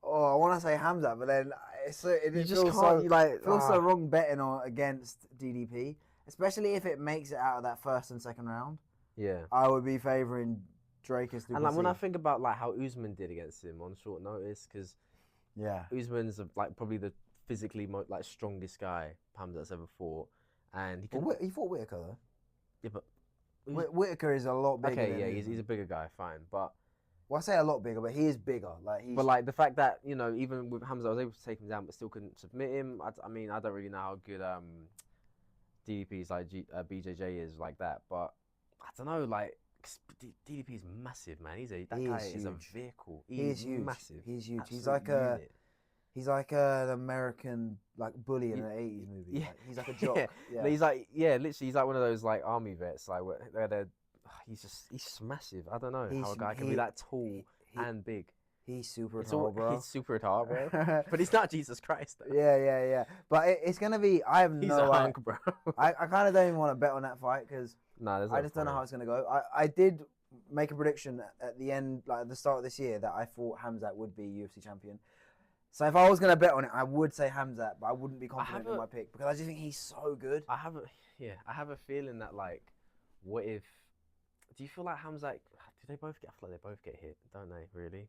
Oh, I want to say Hamzat, but then it feels so wrong betting against DDP, especially if it makes it out of that first and second round. Yeah. I would be favouring Dracus. And when I think about how Usman did against him on short notice, because Usman's probably the physically strongest guy Hamzat's ever fought, and he fought Whitaker though. Yeah, but Whitaker is a lot bigger. Okay, yeah, he's a bigger guy, fine, but. Well, I say a lot bigger, but he is bigger. But the fact that even with Hamzat, I was able to take him down, but still couldn't submit him. I mean, I don't really know how good DDP's BJJ is like that, but I don't know. DDP's massive, man. That guy is a vehicle. He's huge. Massive. He's huge. He's like an American bully in an 80s movie. Yeah. He's like a jock. Yeah. Literally, he's like one of those army vets, where they're. He's just massive. I don't know how a guy can be that tall and big. He's super tall, bro. He's super tall, bro. But he's not Jesus Christ, though. Yeah. But it's gonna be. I have he's no a hunk, bro. I kind of don't even want to bet on that fight because I just don't know how it's gonna go. I did make a prediction at the end, at the start of this year, that I thought Hamzat would be UFC champion. So if I was gonna bet on it, I would say Hamzat, but I wouldn't be confident in my pick because I just think he's so good. I have a feeling that what if. Do you feel like Hamzat? Do they both get? I feel like they both get hit, don't they? Really?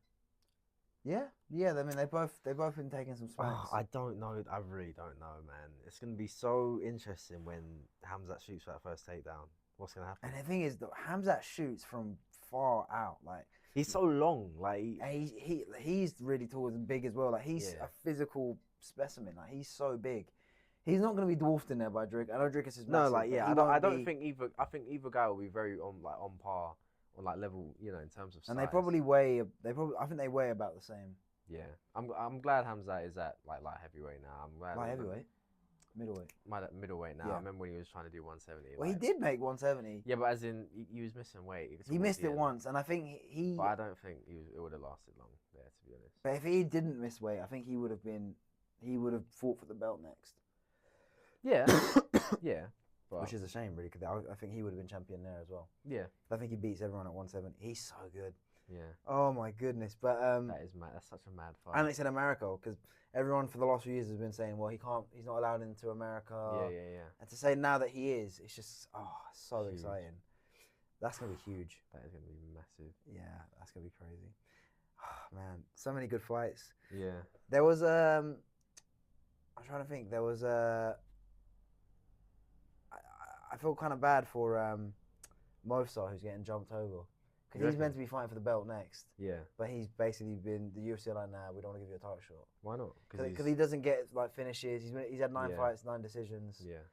Yeah. I mean, they both been taking some smacks. I don't know. I really don't know, man. It's gonna be so interesting when Hamzat shoots for that first takedown. What's gonna happen? And the thing is, Hamzat shoots from far out. He's so long. He's really tall and big as well. He's a physical specimen. He's so big. He's not going to be dwarfed in there by Drake. I know Drake is massive. No, I don't think either. I think either guy will be very on par, on level, in terms of size. And they probably weigh. I think they weigh about the same. Yeah, I'm glad Hamzat is at light heavyweight now. I'm glad. Light heavyweight, middleweight. Middleweight now. Yeah. I remember when he was trying to do 170. Well, he did make 170. Yeah, but as in he was missing weight. He missed it once, and I think he. But I don't think it would have lasted long there, to be honest. But if he didn't miss weight, I think he would have fought for the belt next. Yeah, yeah. But which is a shame, really, because I think he would have been champion there as well. Yeah. I think he beats everyone at 170. He's so good. Yeah. Oh my goodness! But That is mad. That's such a mad fight. and it's in America because everyone for the last few years has been saying, well, he's not allowed into America. Yeah. And to say now that he is, it's just so Huge. exciting. That's gonna be huge. That is gonna be massive. Yeah, that's gonna be crazy. Oh, man, so many good fights. Yeah. There was I'm trying to think. There was I feel kind of bad for Mofsar who's getting jumped over because he's meant to be fighting for the belt next. Yeah. But he's basically been the UFC like, nah, we don't want to give you a title shot. Why not? Because he doesn't get like finishes. He's had 9 fights, 9 decisions. Yeah.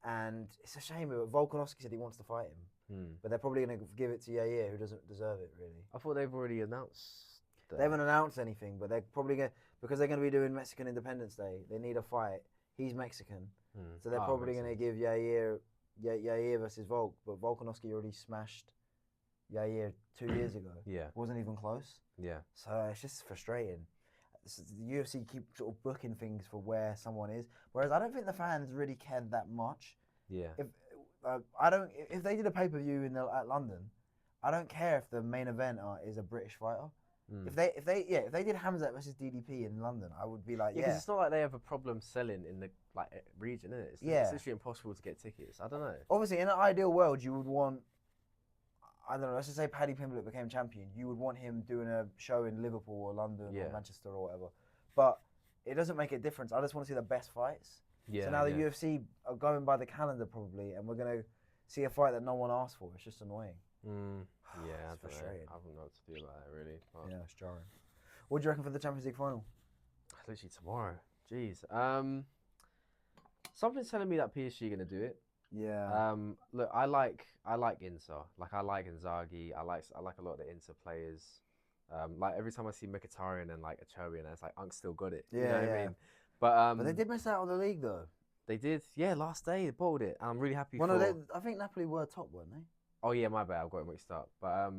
And it's a shame. But Volkanovski said he wants to fight him. But they're probably going to give it to Yair, who doesn't deserve it really. I thought they've already announced. They haven't announced anything, but they're probably going to, because they're going to be doing Mexican Independence Day. They need a fight. He's Mexican, so they're probably going to give Yair versus Volk. But Volkanovski already smashed Yair 2 years ago. Yeah. Wasn't even close. Yeah. So it's just frustrating. The UFC keep sort of booking things for where someone is, whereas I don't think the fans really cared that much. Yeah. If they did a pay-per-view at London, I don't care if the main event is a British fighter. If they did Hamzat versus DDP in London, I would be like, because it's not like they have a problem selling in the region, is it? It's literally impossible to get tickets. I don't know. Obviously, in an ideal world, you would want, I don't know, let's just say Paddy Pimblett became champion. You would want him doing a show in Liverpool or London or Manchester or whatever. But it doesn't make a difference. I just want to see the best fights. Yeah. So now the UFC are going by the calendar probably, and we're going to see a fight that no one asked for. It's just annoying. Yeah, it's frustrating. I don't know what to do about it really. But yeah, it's jarring. What do you reckon for the Champions League final? Literally tomorrow. Jeez. Something's telling me that PSG are gonna do it. Yeah. Look, I like Inter. Like I like Inzaghi. I like a lot of the Inter players. Like every time I see Mkhitaryan and like Achourian, it's like Unk's still got it. Yeah, you know what I mean? But they did miss out on the league though. They did. Yeah, last day they bottled it. And I'm really happy for. No, I think Napoli were top, weren't they? Oh yeah, my bad. I've got it mixed up. But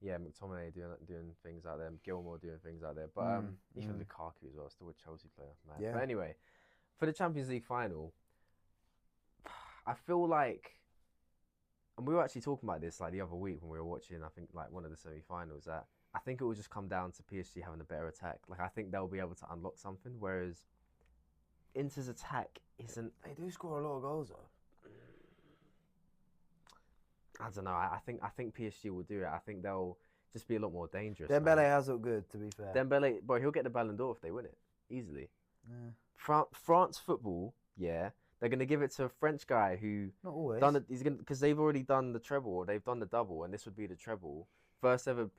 yeah, McTominay doing things out there, Gilmore doing things out there. But even Lukaku as well, still a Chelsea player, man. Yeah. But anyway, for the Champions League final, I feel like, and we were actually talking about this like the other week when we were watching, I think like one of the semi-finals, that I think it will just come down to PSG having a better attack. Like I think they'll be able to unlock something, whereas Inter's attack isn't. They do score a lot of goals though. I don't know. I think PSG will do it. I think they'll just be a lot more dangerous. Dembele has looked good, to be fair. Dembele, boy, he'll get the Ballon d'Or if they win it easily. Yeah. France football, yeah, they're gonna give it to a French guy who not always because they've already done the treble, or they've done the double, and this would be the treble. First ever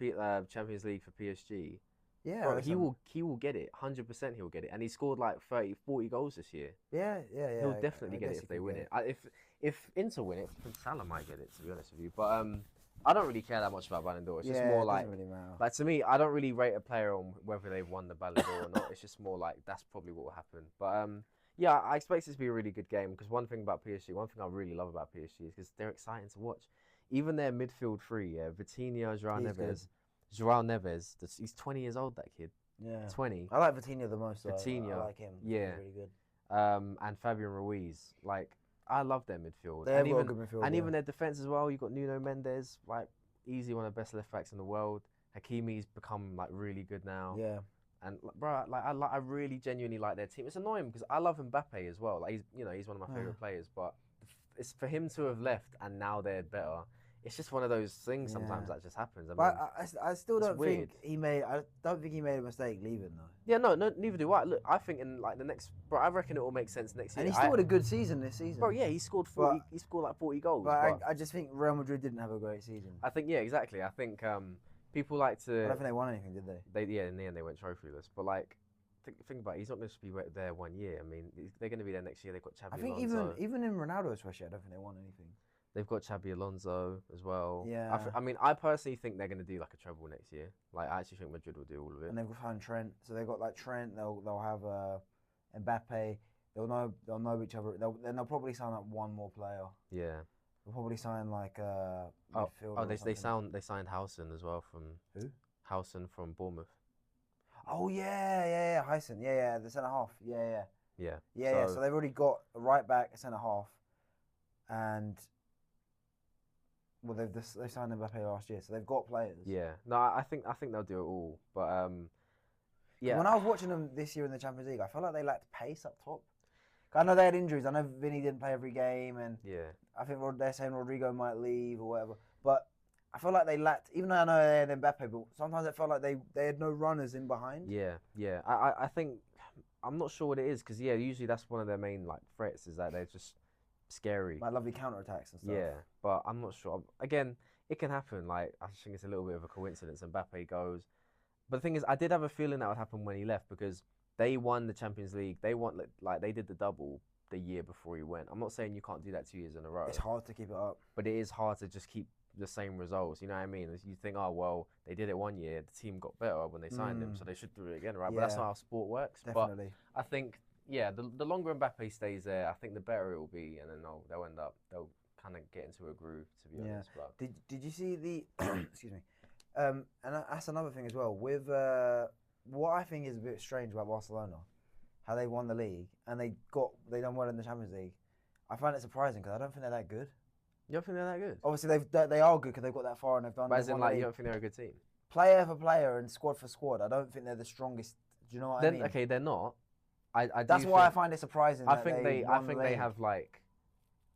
Champions League for PSG. Yeah, bro, he will get it. 100% he'll get it, and he scored like 30, 40 goals this year. Yeah. He'll definitely get it if they win it. If Inter win it, Salah might get it, to be honest with you. But I don't really care that much about Ballon d'Or. It's just more like, really like to me, I don't really rate a player on whether they've won the Ballon d'Or or not. It's just more like that's probably what will happen. But yeah, I expect this to be a really good game because one thing about PSG, one thing I really love about PSG is because they're exciting to watch. Even their midfield three, Vitinha, João Neves, he's 20 years old, that kid. Yeah. 20. I like Vitinha the most. Vitinha. I like him. Yeah. He's really good. And Fabian Ruiz. Like, I love their midfield. They have got a good midfield. And even their defence as well. You've got Nuno Mendes, like, easy one of the best left backs in the world. Hakimi's become, like, really good now. Yeah. And, bro, like, I really genuinely like their team. It's annoying because I love Mbappe as well. Like, he's one of my favourite players. But it's for him to have left and now they're better. It's just one of those things sometimes that just happens. I still don't think he made. I don't think he made a mistake leaving though. Yeah, no, neither do I. Look, I think in like the next, bro, I reckon it will make sense next year. And he still had a good season this season. Bro, yeah, he scored 40. He scored like 40 goals. But I just think Real Madrid didn't have a great season. I think exactly. I think people like to. I don't think they won anything, did they? In the end they went trophyless. But like, think about it, he's not going to be there 1 year. I mean, they're going to be there next year. They've got Xabi Alonso. I think even in Ronaldo's first year, I don't think they won anything. They've got Xabi Alonso as well. Yeah. I mean, I personally think they're going to do like a treble next year. Like, I actually think Madrid will do all of it. And they've got Trent. So they've got like Trent. They'll have Mbappe. They'll know each other. They'll probably sign up one more player. Yeah. They'll probably sign like midfielder. They signed Howson as well from who? Howson from Bournemouth. Oh yeah. Howson. Yeah. The centre half. Yeah. So they've already got a right back, a centre half, and Well, they signed Mbappe last year, so they've got players. Yeah. No, I think they'll do it all. But yeah. When I was watching them this year in the Champions League, I felt like they lacked pace up top. I know they had injuries. I know Vinny didn't play every game, and yeah. I think they're saying Rodrigo might leave or whatever. But I feel like they lacked, even though I know they had Mbappe, but sometimes it felt like they had no runners in behind. Yeah, yeah. I think, I'm not sure what it is, because usually that's one of their main like threats, is that they're just scary. Like lovely counter-attacks and stuff. Yeah, but I'm not sure. Again, it can happen. Like, I think it's a little bit of a coincidence. Mbappe goes. But the thing is, I did have a feeling that would happen when he left, because they won the Champions League. They won, like they did the double the year before he went. I'm not saying you can't do that 2 years in a row. It's hard to keep it up. But it is hard to just keep the same results. You know what I mean? You think, oh, well, they did it 1 year. The team got better when they signed him, so they should do it again, right? Yeah, but that's not how sport works. Definitely. But I think, yeah, the longer Mbappe stays there, I think the better it will be. And then they'll kind of get into a groove, to be honest. But did you see the, excuse me, and that's another thing as well. With what I think is a bit strange about Barcelona, how they won the league and they done well in the Champions League. I find it surprising because I don't think they're that good. You don't think they're that good? Obviously, they are good because they've got that far and they've done. But as in, like, you don't think they're a good team? Player for player and squad for squad, I don't think they're the strongest. Do you know what I mean? Okay, they're not. That's why I find it surprising. I think they have, like,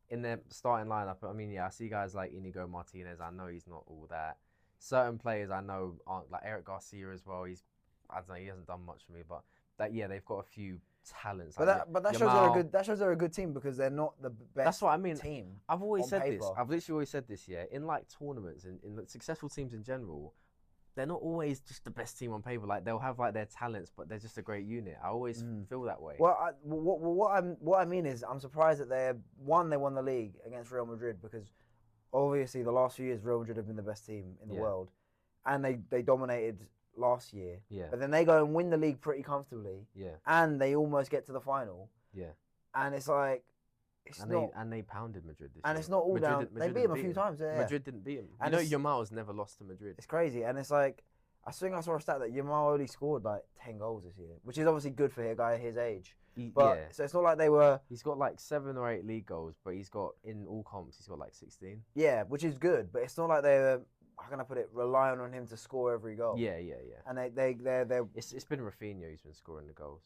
in their starting lineup. I mean, yeah, I see guys like Inigo Martinez. I know he's not all that. Certain players I know aren't, like Eric Garcia as well. I don't know, he hasn't done much for me, but yeah, they've got a few talents. But that shows they're a good. That shows they're a good team because they're not the best. That's what I mean. Team. I've always said this. I've literally always said this. Yeah, in like tournaments and in successful teams in general, they're not always just the best team on paper. Like, they'll have like their talents, but they're just a great unit. I always feel that way. Well, what I mean is, I'm surprised that they won the league against Real Madrid, because obviously the last few years Real Madrid have been the best team in the world, and they dominated last year. Yeah. But then they go and win the league pretty comfortably. Yeah. And they almost get to the final. Yeah. And it's like, they pounded Madrid this year. And it's not all down. They beat them a few times. Yeah. Madrid didn't beat them. And Yamal's never lost to Madrid. It's crazy, and it's like, I think I saw a stat that Yamal only scored like 10 goals this year, which is obviously good for a guy his age. So it's not like they were. He's got like 7 or 8 league goals, but he's got, in all comps, he's got like 16. Yeah, which is good, but it's not like they were, how can I put it, relying on him to score every goal. Yeah. And they're it's been Rafinha who's been scoring the goals.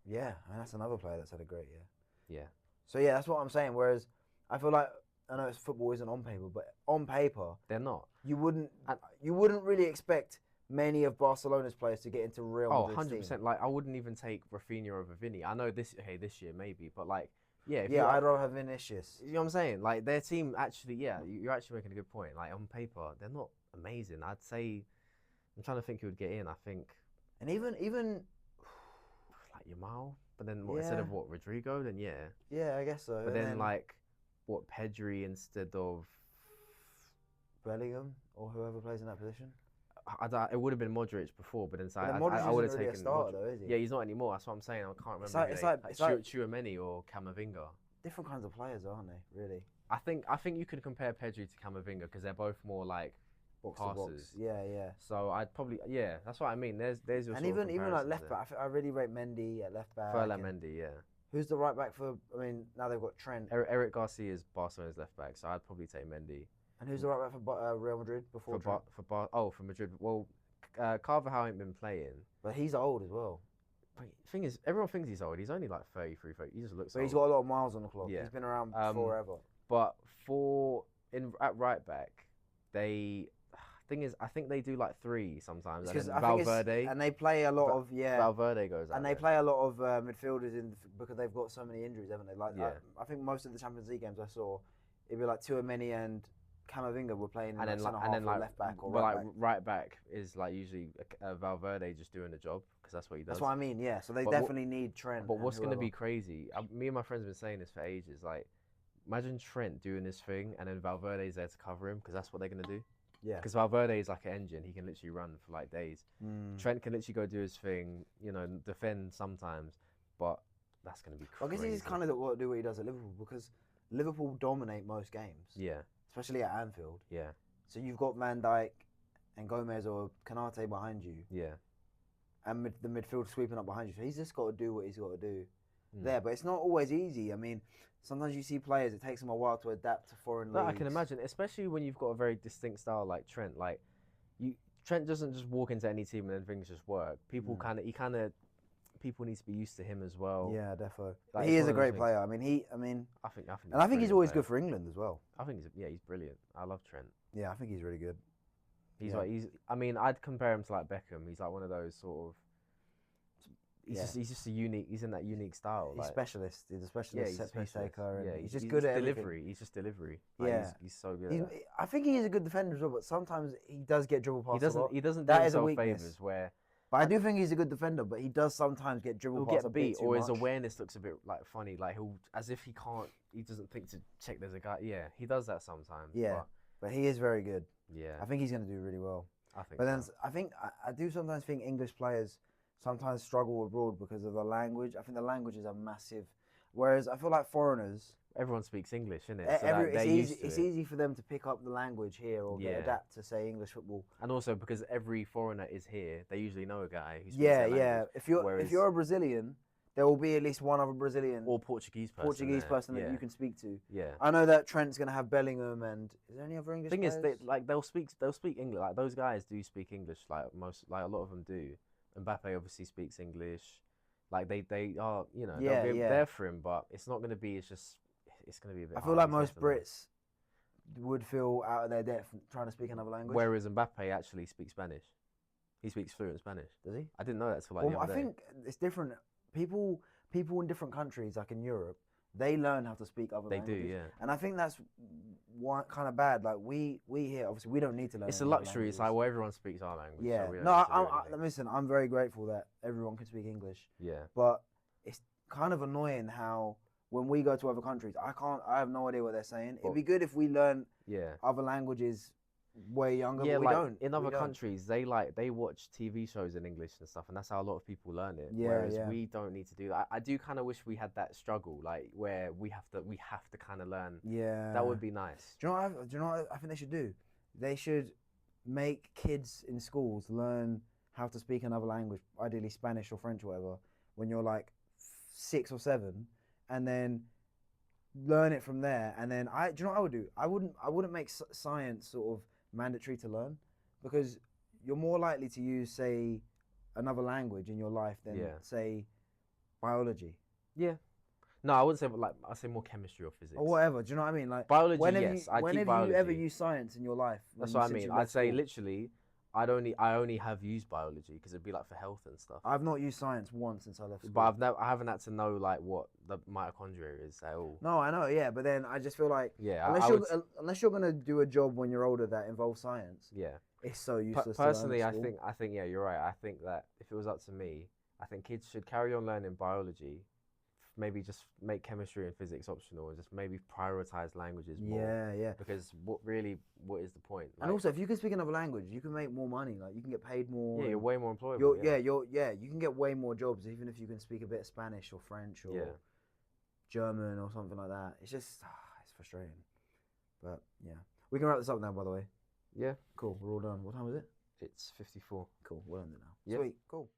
Yeah, and that's another player that's had a great year. Yeah. So yeah, that's what I'm saying. Whereas I feel like, I know football isn't on paper, but on paper they're not. You wouldn't really expect many of Barcelona's players to get into Real Madrid's 100%. Team. Like, I wouldn't even take Rafinha over Vinny. I know this year maybe, but like, yeah. I'd rather have Vinicius. You know what I'm saying? Like, their team actually, you're actually making a good point. Like, on paper, they're not amazing. I'd say, I'm trying to think who would get in. I think, and even like Yamal, but then instead of Rodrigo, then yeah, I guess so. But then like, Pedri instead of Bellingham or whoever plays in that position. It would have been Modric before, but then I would have taken Modric. Though, is he? Yeah, he's not anymore. That's what I'm saying. I can't remember. It's like Tchouaméni or Camavinga. Different kinds of players, aren't they? Really. I think you could compare Pedri to Camavinga because they're both more like passes. Yeah. So I'd probably that's what I mean. There's your and even like left back. I really rate Mendy at left back. Ferland Mendy, yeah. Who's the right back for? I mean, now they've got Trent. Eric Garcia is Barcelona's left back, so I'd probably take Mendy. And who's the right back for Real Madrid before Trent? For Madrid. Well, Carvajal ain't been playing, but he's old as well. But the thing is, everyone thinks he's old. He's only like 33, 30. He just looks old. He's got a lot of miles on the clock. Yeah. He's been around forever. But at right back, thing is, I think they do like 3 sometimes. And Valverde. And they play a lot of Valverde goes out. And they play a lot of midfielders because they've got so many injuries, haven't they? Like I think most of the Champions League games I saw, it'd be like Tchouaméni and Camavinga were playing in left back or right back. Right back is like usually Valverde just doing the job because that's what he does. That's what I mean, yeah. So they definitely need Trent. But what's going to be crazy, me and my friends have been saying this for ages, like, imagine Trent doing this thing and then Valverde's there to cover him because that's what they're going to do. Yeah. Because Valverde is like an engine. He can literally run for like days. Trent can literally go do his thing, defend sometimes, but that's going to be crazy. Well, I guess he's kind of do what he does at Liverpool because Liverpool dominate most games. Yeah. Especially at Anfield. Yeah. So you've got Van Dijk and Gomez or Kanate behind you. Yeah. And the midfield sweeping up behind you. So he's just got to do what he's got to do. there, but it's not always easy. I mean, sometimes you see players, it takes them a while to adapt to foreign leagues. I can imagine, especially when you've got a very distinct style like Trent. Like, Trent doesn't just walk into any team and then things just work. People people need to be used to him as well. Yeah, definitely. Like, he is a great player. I think I think he's always good for England as well. I think he's brilliant. I love Trent. Yeah, I think he's really good. I mean, I'd compare him to like Beckham. He's like one of those sort of. He's just a unique. He's in that unique style. He's specialist. He's a specialist set piece taker. Yeah, he's just good at delivery. Everything. He's just delivery. Like, he's so good. I think he is a good defender as well, but sometimes he does get dribble past. He doesn't do himself favors where. But I do think he's a good defender, but he does sometimes get dribble past. He'll get beat, or his awareness looks a bit like funny. Like as if he doesn't think to check there's a guy. Yeah, he does that sometimes. Yeah, but he is very good. Yeah, I think he's going to do really well. I think. But then I do sometimes think English players sometimes struggle abroad because of the language. I think the language is a massive. Whereas I feel like foreigners. Everyone speaks English, isn't it? So it's easy for them to pick up the language here or adapt to, say, English football. And also because every foreigner is here, they usually know a guy who speaks that language. If you're a Brazilian, there will be at least one other Brillian or Portuguese person that you can speak to. Yeah, I know that Trent's going to have Bellingham, and is there any other English players? Thing is, they'll speak English. Like those guys do speak English. Like a lot of them do. Mbappe obviously speaks English. Like they are, they'll be there for him, but it's not going to be. It's going to be a bit. I feel like most Brits would feel out of their depth trying to speak another language. Whereas Mbappe actually speaks Spanish. He speaks fluent Spanish. Does he? I didn't know that until like the other day. I think it's different. People in different countries, like in Europe, they learn how to speak other languages. They do, yeah. And I think that's one kind of bad. Like we here, obviously, we don't need to learn. It's a luxury. It's like, well, everyone speaks our language. Yeah. So listen, I'm very grateful that everyone can speak English. Yeah. But it's kind of annoying how when we go to other countries, I have no idea what they're saying. It'd be good if we learn other languages way younger, but we don't. In other countries, they watch TV shows in English and stuff, and that's how a lot of people learn it. Whereas we don't need to do that. I do kind of wish we had that struggle, like where we have to kind of learn. Yeah, that would be nice. Do you know what I think they should do? They should make kids in schools learn how to speak another language, ideally Spanish or French or whatever, when you're like 6 or 7, and then learn it from there. And then do you know what I would do? I wouldn't make science sort of mandatory to learn, because you're more likely to use, say, another language in your life than say biology. Yeah. No, I wouldn't say, like, I'd say more chemistry or physics. Or whatever, do you know what I mean? Like biology, whenever yes. Whenever you ever use science in your life. That's what I mean. I'd say literally, I only have used biology because it'd be like for health and stuff. I've not used science once since I left school. But I haven't had to know like what the mitochondria is at all. No, I know, yeah, but then I just feel like unless you're gonna do a job when you're older that involves science, it's so useless. Personally, I think you're right. I think that if it was up to me, I think kids should carry on learning biology. Maybe just make chemistry and physics optional, and just maybe prioritize languages more. Yeah. Because what is the point? Like, and also, if you can speak another language, you can make more money. Like you can get paid more. Yeah, you're way more employable. You can get way more jobs even if you can speak a bit of Spanish or French or German or something like that. It's just it's frustrating. But yeah, we can wrap this up now. By the way. Yeah. Cool. We're all done. What time is it? It's 54. Cool. We're on it now. Yeah. Sweet. Cool.